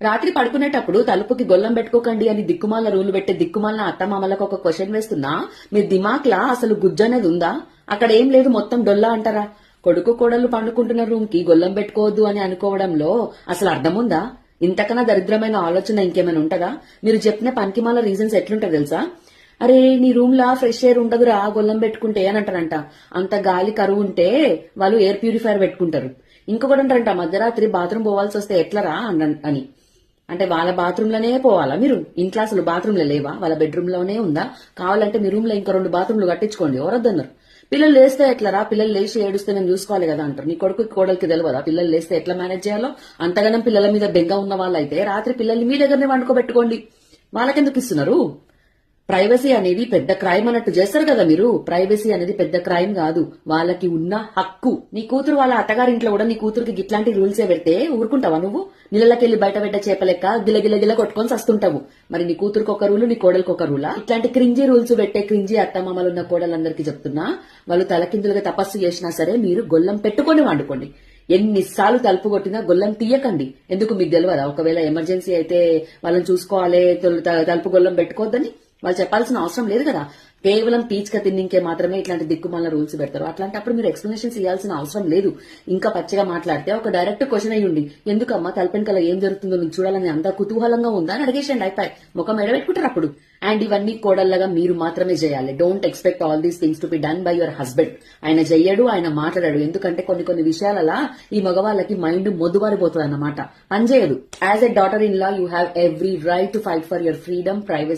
రాత్రి పడుకునేటప్పుడు తలుపుకి గొల్లం పెట్టుకోకండి అని దిక్కుమాల రూల్ పెట్టే దిక్కుమాల అత్తమామలకు ఒక క్వశ్చన్ వేస్తున్నా, మీ దిమాక్లా అసలు గుజ్జనేది ఉందా? అక్కడ ఏం లేదు, మొత్తం డొల్లా అంటారా? కొడుకు కోడలు పండుకుంటున్న రూమ్ కి గొల్లం పెట్టుకోవద్దు అని అనుకోవడంలో అసలు అర్థముందా? ఇంతకన్నా దరిద్రమైన ఆలోచన ఇంకేమైనా ఉంటదా? మీరు చెప్పిన పనికిమాల రీజన్స్ ఎట్లుంటా తెలుసా? అరే నీ రూమ్ లా ఫ్రెష్ ఎయిర్ ఉండదురా గొల్లం పెట్టుకుంటే అని అంటారంట. అంత గాలి కరువు ఉంటే వాళ్ళు ఎయిర్ ప్యూరిఫైర్ పెట్టుకుంటారు. ఇంకొకటి అంటారంట, మధ్యరాత్రి బాత్రూమ్ పోవాల్సి వస్తే ఎట్లరా అని. అంటే వాళ్ళ బాత్రూమ్ లోనే పోవాలా మీరు? ఇంట్లో అసలు బాత్రూమ్ లో లేవా? వాళ్ళ బెడ్రూమ్ లోనే ఉందా? కావాలంటే మీ రూమ్ లో ఇంకా 2 బాత్రూమ్లు కట్టించుకోండి, ఎవరొద్దన్నారు. పిల్లలు లేస్తే ఎట్లరా? పిల్లలు లేచి ఏడుస్తే నేను చూసుకోవాలి కదా అంటారు. నీ కొడుకు కోడలికి తెలియదా పిల్లలు లేస్తే ఎట్లా మేనేజ్ చేయాలో? అంతగానం పిల్లల మీద బెంగ ఉన్న వాళ్ళైతే రాత్రి పిల్లల్ని మీ దగ్గరనే వండుకోబెట్టుకోండి. వాళ్ళకెందుకు ఇస్తున్నారు? ప్రైవసీ అనేది పెద్ద క్రైమ్ అన్నట్టు చేస్తారు కదా మీరు. ప్రైవసీ అనేది పెద్ద క్రైమ్ కాదు, వాళ్ళకి ఉన్న హక్కు. నీ కూతురు వాళ్ళ అత్తగారింట్లో కూడా నీ కూతురికి ఇట్లాంటి రూల్సే పెడితే ఊరుకుంటావా నువ్వు? నీళ్ళకెళ్లి బయట పెట్ట చేపలెక్క గిలగిల కొట్టుకొని సస్తుంటావు. మరి నీ కూతురికి ఒక రూలు, నీ కోడలికి ఒక రూలా? ఇట్లాంటి క్రింజీ రూల్స్ పెట్టే క్రింజీ అత్తమామలు ఉన్న కోడలందరికీ చెప్తున్నా, వాళ్ళు తలకిందులుగా తపస్సు చేసినా సరే మీరు గొల్లం పెట్టుకొని వండుకోండి. ఎన్నిసార్లు తలుపు కొట్టినా గొల్లం తీయకండి. ఎందుకు మీకు తెలియదా? ఒకవేళ ఎమర్జెన్సీ అయితే వాళ్ళని చూసుకోవాలి, తలుపు గొల్లం పెట్టుకోవద్దని వాళ్ళు చెప్పాల్సిన అవసరం లేదు కదా. కేవలం పీచ్క తిన్నింకే మాత్రమే ఇట్లాంటి దిక్కుమాల రూల్స్ పెడతారు. అట్లాంటప్పుడు మీరు ఎక్స్ప్లెనేషన్స్ ఇవ్వాల్సిన అవసరం లేదు. ఇంకా పచ్చిగా మాట్లాడితే ఒక డైరెక్ట్ క్వశ్చన్ అయ్యుండి, ఎందుకమ్మా తలపెనకల ఏం జరుగుతుందో మీకు చూడాలని అంత కుతూహలంగా ఉందా అని అడిగేసండి, అయిపోయి ముఖం ఎడబెట్టుకుంటారు అప్పుడు. అండ్ ఇవన్నీ కోడళ్ళగా మీరు మాత్రమే చేయాలి. Don't expect all these things to be done by your husband. ఆయన చెయ్యడు, ఆయన మాట్లాడాడు. ఎందుకంటే కొన్ని విషయాలలా ఈ మగవాళ్ళకి మైండ్ మొద్దుబారిపోతుంది అన్నమాట, పనిచేయదు. As a daughter in law you have every right to fight for your freedom, privacy